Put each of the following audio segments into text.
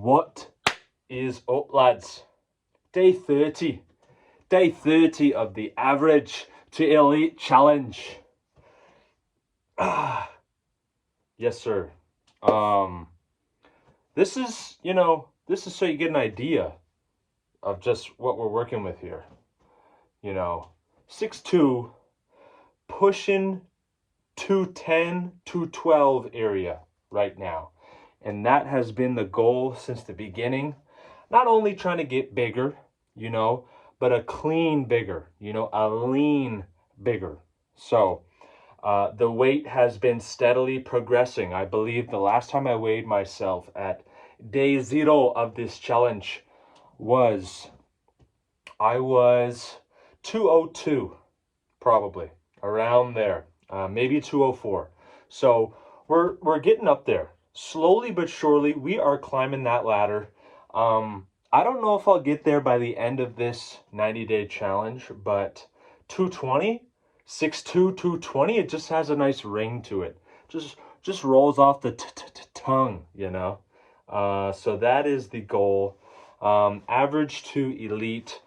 What is up, lads? Day 30 of the Average to Elite Challenge. Yes, sir. This is so you get an idea of just what we're working with here. 6'2", pushing 210, 212 area right now. And that has been the goal since the beginning. Not only trying to get bigger, but a clean bigger, a lean bigger. So the weight has been steadily progressing. I believe the last time I weighed myself at day 0 of this challenge I was 202, probably around there, maybe 204. So we're getting up there. Slowly but surely, we are climbing that ladder. I don't know if I'll get there by the end of this 90-day challenge, but 220, 6'2", 220, it just has a nice ring to it. Just rolls off the tongue, So that is the goal. Average to Elite.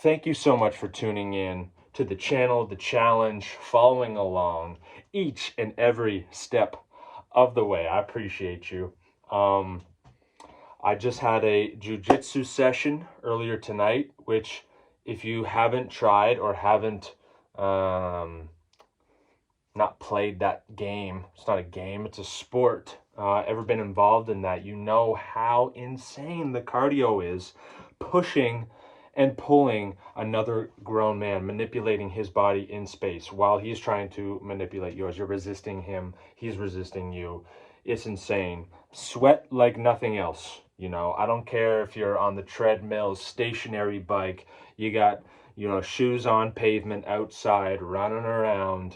Thank you so much for tuning in to the channel, the challenge, following along each and every step of the way. I appreciate you. I just had a jiu-jitsu session earlier tonight, which if you haven't tried or haven't not played that game, it's not a game, it's a sport, ever been involved in that, you know how insane the cardio is, pushing and pulling another grown man, manipulating his body in space while he's trying to manipulate yours. You're resisting him, he's resisting you. It's insane. Sweat like nothing else. I don't care if you're on the treadmill, stationary bike, you got, shoes on pavement outside, running around.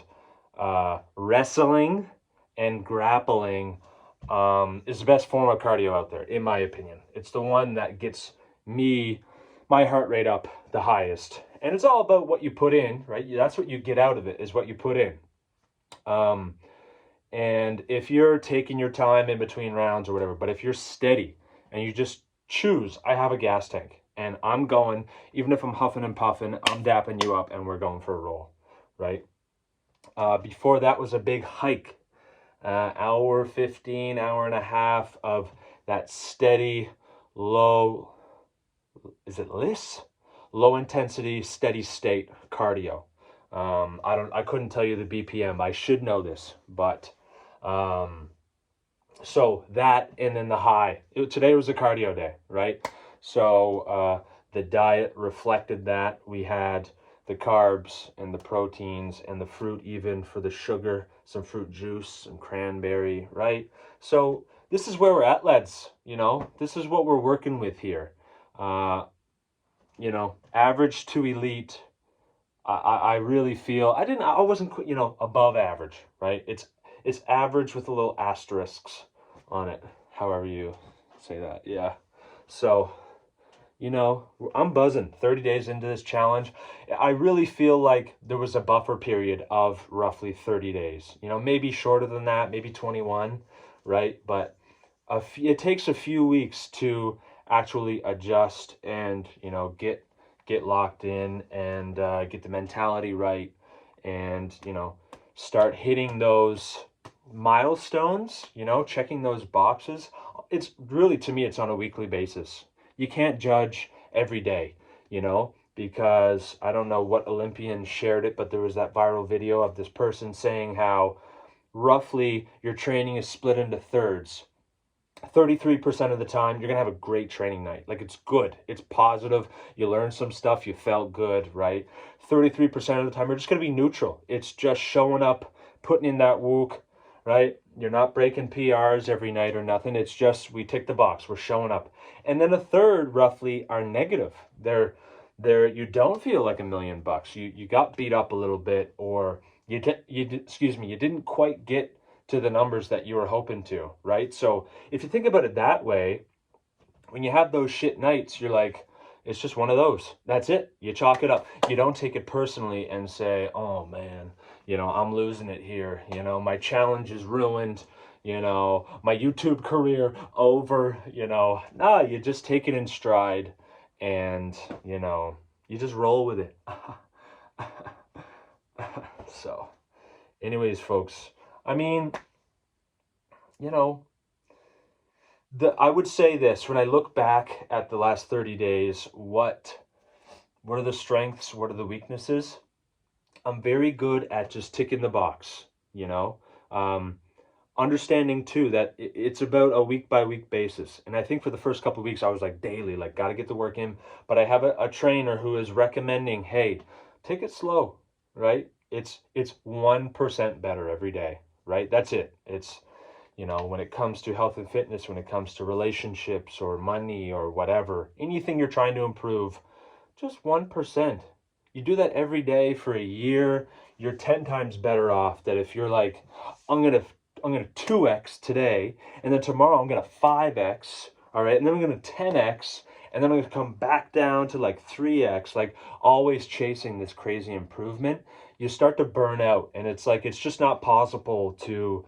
Wrestling and grappling is the best form of cardio out there, in my opinion. It's the one that gets my heart rate up the highest. And it's all about what you put in, right? That's what you get out of it, is what you put in. And if you're taking your time in between rounds or whatever, but if you're steady and you just choose, I have a gas tank and I'm going, even if I'm huffing and puffing, I'm dapping you up and we're going for a roll, right? Before that was a big hike, hour 15, hour and a half of that steady, low intensity, steady state cardio. I couldn't tell you the BPM. I should know this, but so that, and then the high. Today was a cardio day, right? So the diet reflected that. We had the carbs and the proteins and the fruit, even for the sugar, some fruit juice, some cranberry, right? So this is where we're at, lads. This is what we're working with here. Average to elite. I really feel I wasn't above average, right? It's average with a little asterisks on it, however you say that. Yeah. So I'm buzzing 30 days into this challenge. I really feel like there was a buffer period of roughly 30 days, maybe shorter than that, maybe 21, right? But it takes a few weeks to actually adjust and, get locked in and get the mentality right and, start hitting those milestones, checking those boxes. It's really, to me, it's on a weekly basis. You can't judge every day, because I don't know what Olympian shared it, but there was that viral video of this person saying how roughly your training is split into thirds. 33% of the time, you're going to have a great training night. Like, it's good. It's positive. You learned some stuff. You felt good, right? 33% of the time, you're just going to be neutral. It's just showing up, putting in that wook, right? You're not breaking PRs every night or nothing. It's just, we tick the box. We're showing up. And then a third, roughly, are negative. You don't feel like $1 million. You got beat up a little bit, or you didn't quite get to the numbers that you were hoping to, right? So if you think about it that way, when you have those shit nights, you're like, it's just one of those. That's it. You chalk it up. You don't take it personally and say, oh man, I'm losing it here. My challenge is ruined. you know, my YouTube career over, you know. Nah, you just take it in stride and, you know, you just roll with it. So, anyways, folks, I mean, you know, I would say this when I look back at the last 30 days, what are the strengths? What are the weaknesses? I'm very good at just ticking the box, you know. Um, Understanding too that it's about a week by week basis. And I think for the first couple of weeks, I was like daily, like, got to get the work in. But I have a trainer who is recommending, hey, take it slow, right? It's 1% better every day, right? That's it. It's, you know, when it comes to health and fitness, when it comes to relationships or money or whatever, anything you're trying to improve, just 1%. You do that every day for a year, you're 10 times better off than if you're like, I'm going to I'm going to 2x today, and then tomorrow I'm going to 5x, all right? And then I'm going to 10x, and then I'm going to come back down to like 3x, like always chasing this crazy improvement. You start to burn out, and it's like it's just not possible to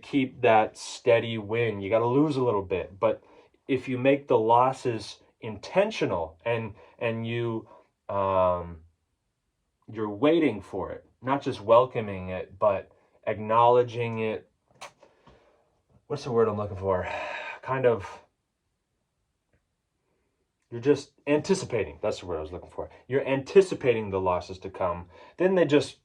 keep that steady win. You got to lose a little bit, but if you make the losses intentional and um you're waiting for it, not just welcoming it, but acknowledging it. What's the word I'm looking for? Kind of, you're just anticipating. That's the word I was looking for. You're anticipating the losses to come. Then they just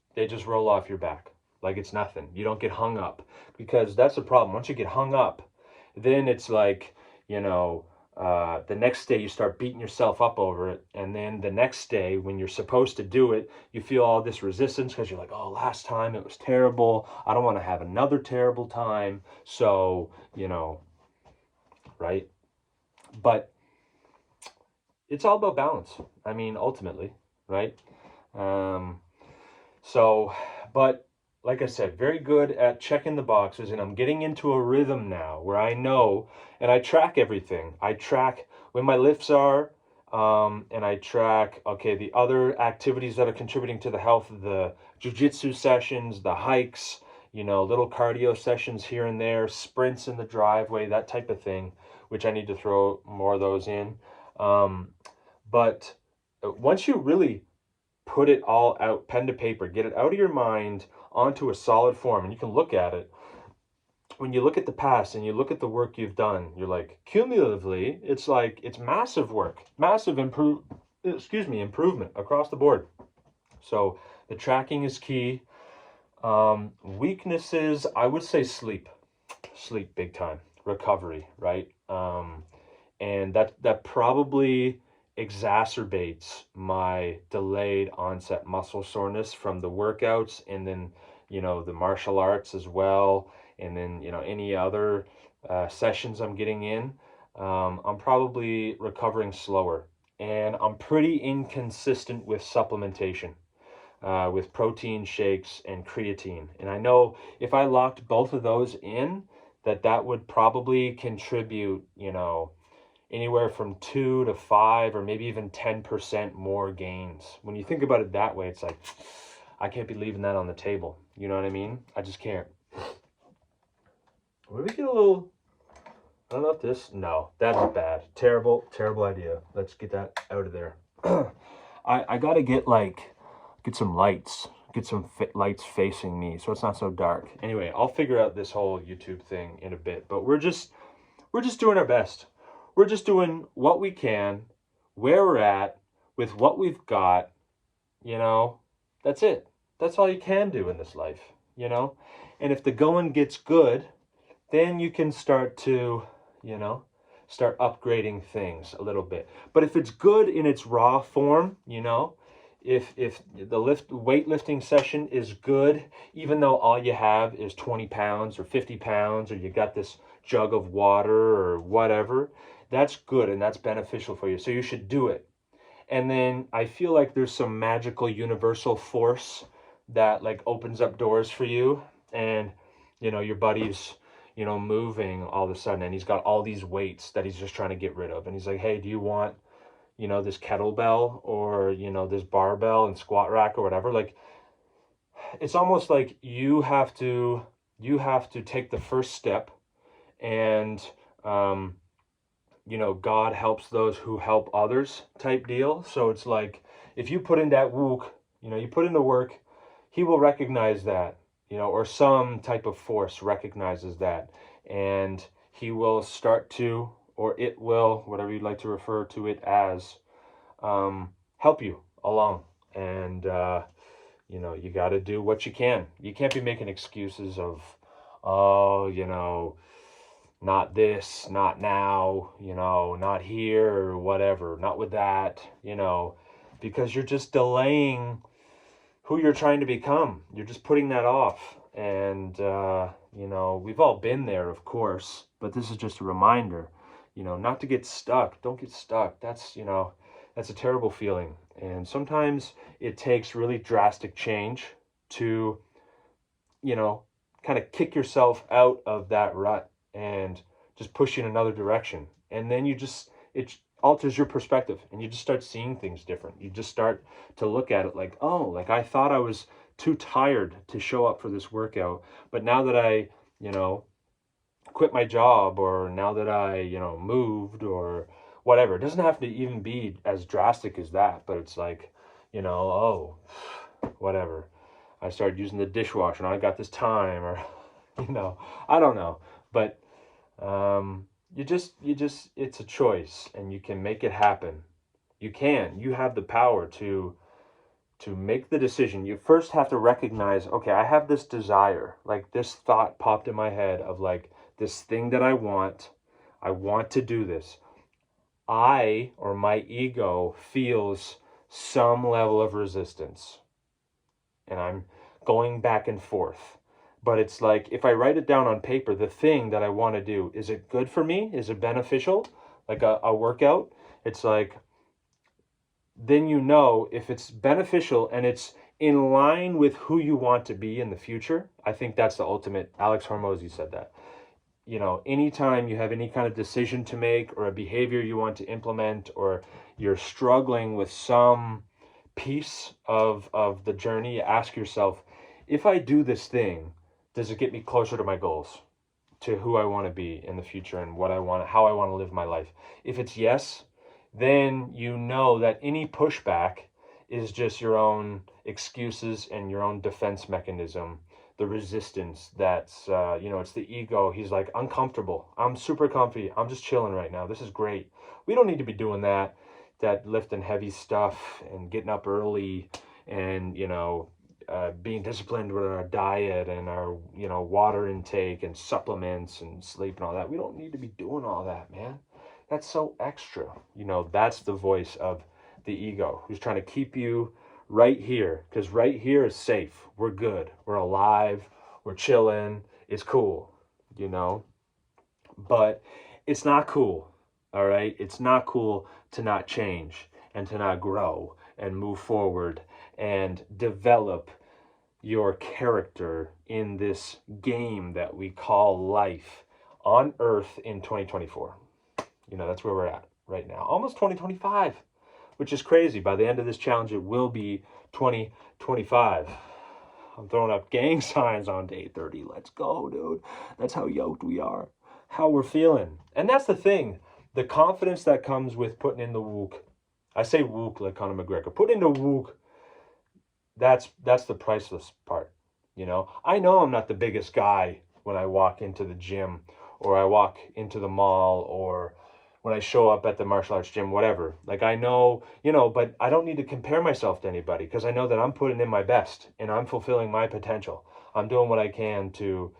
roll off your back like it's nothing. You don't get hung up, because that's the problem. Once you get hung up, then it's like, you know, the next day you start beating yourself up over it, and then the next day when you're supposed to do it, you feel all this resistance because you're like, oh, last time it was terrible. I don't want to have another terrible time. So, you know, right? But it's all about balance. I mean, ultimately, right? Um, so, but like I said, very good at checking the boxes, and I'm getting into a rhythm now where I know, and I track everything. I track when my lifts are, and I track, okay, the other activities that are contributing to the health of the jujitsu sessions, the hikes, you know, little cardio sessions here and there, sprints in the driveway, that type of thing, which I need to throw more of those in. Um, but once you really put it all out, pen to paper, get it out of your mind onto a solid form, and you can look at it. When you look at the past and you look at the work you've done, you're like, cumulatively, it's like it's massive work, massive improvement across the board. So the tracking is key. Weaknesses, I would say sleep big time, recovery, right? And that probably exacerbates my delayed onset muscle soreness from the workouts, and then, you know, the martial arts as well, and then, you know, any other sessions I'm getting in. I'm probably recovering slower, and I'm pretty inconsistent with supplementation, with protein shakes and creatine. And I know if I locked both of those in, that would probably contribute, you know, anywhere from 2 to 5 or maybe even 10% more gains. When you think about it that way, it's like, I can't be leaving that on the table. You know what I mean? I just can't. What do we get a little, I don't know if this, no, that's bad. Terrible, terrible idea. Let's get that out of there. I got to get some lights, get some lights facing me so it's not so dark. Anyway, I'll figure out this whole YouTube thing in a bit, but we're just doing our best. We're just doing what we can, where we're at, with what we've got, you know. That's it. That's all you can do in this life, you know. And if the going gets good, then you can start to, you know, start upgrading things a little bit. But if it's good in its raw form, you know, if the weightlifting session is good, even though all you have is 20 pounds or 50 pounds, or you got this jug of water or whatever, that's good and that's beneficial for you. So you should do it. And then I feel like there's some magical universal force that like opens up doors for you, and you know, your buddy's, you know, moving all of a sudden, and he's got all these weights that he's just trying to get rid of, and he's like, hey, do you want, you know, this kettlebell, or, you know, this barbell and squat rack or whatever? Like, it's almost like you have to you have to take the first step, and God helps those who help others type deal. So it's like, if you put in that work, you put in the work, he will recognize that, or some type of force recognizes that, and he will start to, or it will, whatever you'd like to refer to it as, help you along. And, you got to do what you can. You can't be making excuses of, oh, not this, not now, not here, or whatever, not with that, because you're just delaying who you're trying to become. You're just putting that off. And, we've all been there, of course, but this is just a reminder, not to get stuck. Don't get stuck. That's a terrible feeling. And sometimes it takes really drastic change to, kind of kick yourself out of that rut and just push you in another direction. And then it alters your perspective, and you just start seeing things different. You just start to look at it like, oh, like I thought I was too tired to show up for this workout, but now that I, quit my job, or now that I, moved, or whatever, it doesn't have to even be as drastic as that, but it's like, oh, whatever. I started using the dishwasher and I got this time, or, I don't know. But it's a choice, and you can make it happen. You have the power to make the decision. You first have to recognize, okay, I have this desire, like this thought popped in my head of like this thing that I want to do this. Or my ego feels some level of resistance, and I'm going back and forth. But it's like, if I write it down on paper, the thing that I want to do, is it good for me? Is it beneficial? Like a workout? It's like, then if it's beneficial and it's in line with who you want to be in the future. I think that's the ultimate. Alex Hormozy said that. Anytime you have any kind of decision to make, or a behavior you want to implement, or you're struggling with some piece of the journey, ask yourself, if I do this thing, does it get me closer to my goals, to who I want to be in the future, and how I want to live my life? If it's yes, then you know that any pushback is just your own excuses and your own defense mechanism. The resistance, that's it's the ego. He's like, uncomfortable, I'm super comfy, I'm just chilling right now, this is great. We don't need to be doing that lifting heavy stuff and getting up early, and being disciplined with our diet and our water intake and supplements and sleep and all that. We don't need to be doing all that, man. That's so extra. That's the voice of the ego, who's trying to keep you right here, because right here is safe. We're good. We're alive. We're chilling. It's cool, but it's not cool. All right. It's not cool to not change, and to not grow and move forward and develop your character in this game that we call life on Earth in 2024. That's where we're at right now. Almost 2025, which is crazy. By the end of this challenge, it will be 2025. I'm throwing up gang signs on day 30. Let's go, dude. That's how yoked we are, how we're feeling. And that's the thing. The confidence that comes with putting in the wook. I say wook like Conor McGregor. Put in the wook. That's the priceless part. I know I'm not the biggest guy when I walk into the gym, or I walk into the mall, or when I show up at the martial arts gym, whatever. Like, I know, but I don't need to compare myself to anybody, because I know that I'm putting in my best and I'm fulfilling my potential. I'm doing what I can to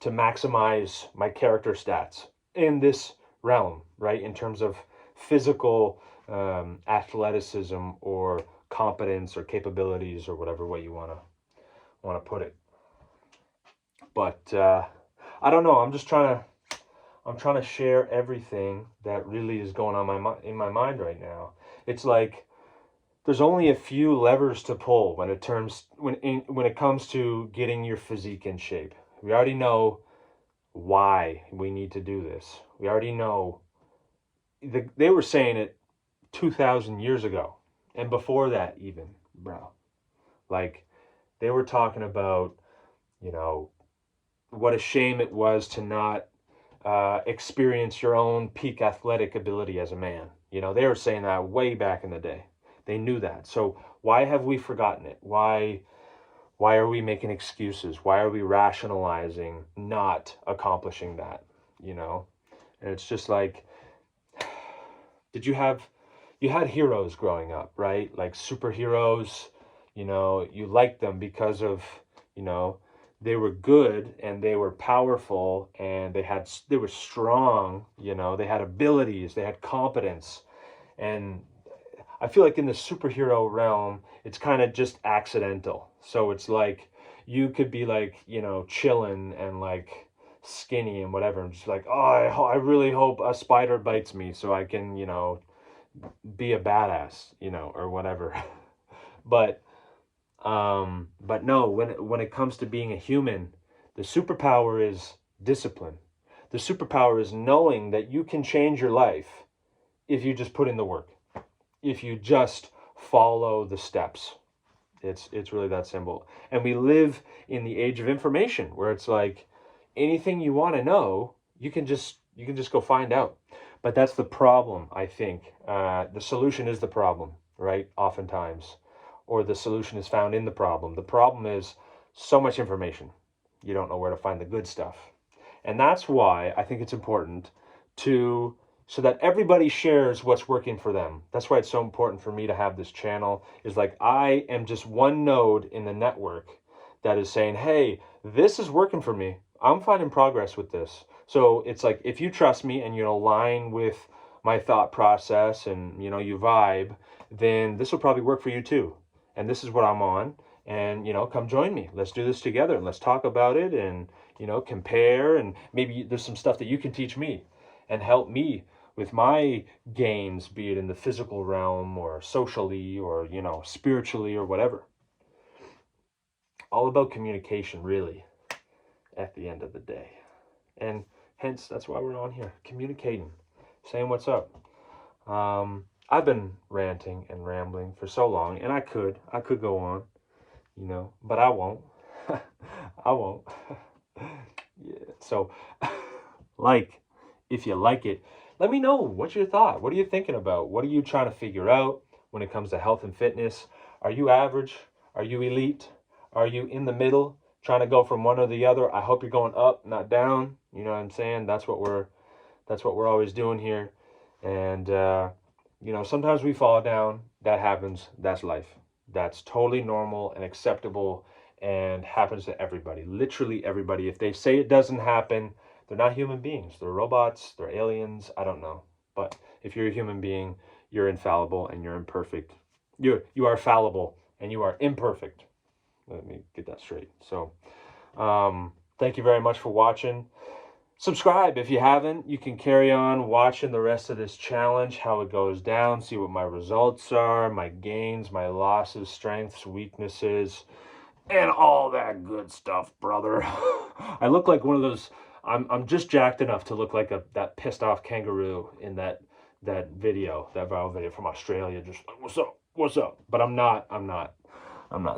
maximize my character stats in this realm, right? In terms of physical athleticism, or competence, or capabilities, or whatever way you want to put it. But I don't know. I'm trying to share everything that really is going on in my mind right now. It's like there's only a few levers to pull when it comes to getting your physique in shape. We already know why we need to do this. We already know. They were saying it 2,000 years ago, and before that even, bro. Like, they were talking about You know, what a shame it was to not experience your own peak athletic ability as a man. You know, they were saying that way back in the day. They knew that. So why have we forgotten it? Why are we making excuses? Why are we rationalizing not accomplishing that? You know, and it's just like, did you had heroes growing up, right? Like superheroes, you know, you liked them because of, you know, they were good and they were powerful and they were strong, you know, they had abilities, they had competence. And I feel like in the superhero realm, it's kind of just accidental. So it's like you could be like, you know, chilling and like skinny and whatever, and just like, oh, I really hope a spider bites me so I can, you know, be a badass, you know, or whatever. but but no, when it comes to being a human, the superpower is discipline. The superpower is knowing that you can change your life if you just put in the work. If you just follow the steps. It's really that simple. And we live in the age of information where it's like anything you want to know, you can just go find out. But that's the problem, I think. The solution is the problem, right? Oftentimes, or the solution is found in the problem. The problem is so much information. You don't know where to find the good stuff. And that's why I think it's important to so that everybody shares what's working for them. That's why it's so important for me to have this channel is like I am just one node in the network that is saying, "Hey, this is working for me. I'm finding progress with this." So it's like if you trust me and you align with my thought process and you know you vibe, then this will probably work for you too. And this is what I'm on. And you know, come join me. Let's do this together and let's talk about it and you know compare and maybe there's some stuff that you can teach me and help me with my gains, be it in the physical realm or socially or you know spiritually or whatever. All about communication, really, at the end of the day. And hence that's why we're on here, communicating, saying what's up. I've been ranting and rambling for so long, and I could go on, you know, but I won't. I won't. Yeah. So, like, if you like it, let me know. What's your thought? What are you thinking about? What are you trying to figure out when it comes to health and fitness? Are you average? Are you elite? Are you in the middle, trying to go from one or the other? I hope you're going up, not down. You know what I'm saying? That's what we're always doing here. And you know, sometimes we fall down. That happens. That's life. That's totally normal and acceptable and happens to everybody. Literally everybody. If they say it doesn't happen, they're not human beings. They're robots, they're aliens, I don't know. But if you're a human being, you're infallible and you're imperfect. You are fallible and you are imperfect. Let me get that straight. So, thank you very much for watching. Subscribe if you haven't. You can carry on watching the rest of this challenge, how it goes down, see what my results are, my gains, my losses, strengths, weaknesses, and all that good stuff, brother. I look like one of those. I'm just jacked enough to look like that pissed off kangaroo in that video, that viral video from Australia. Just like, what's up, what's up? But I'm not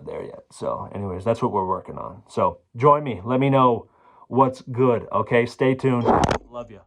there yet. So, anyways, that's what we're working on. So, join me. Let me know what's good. Okay, stay tuned. Love you.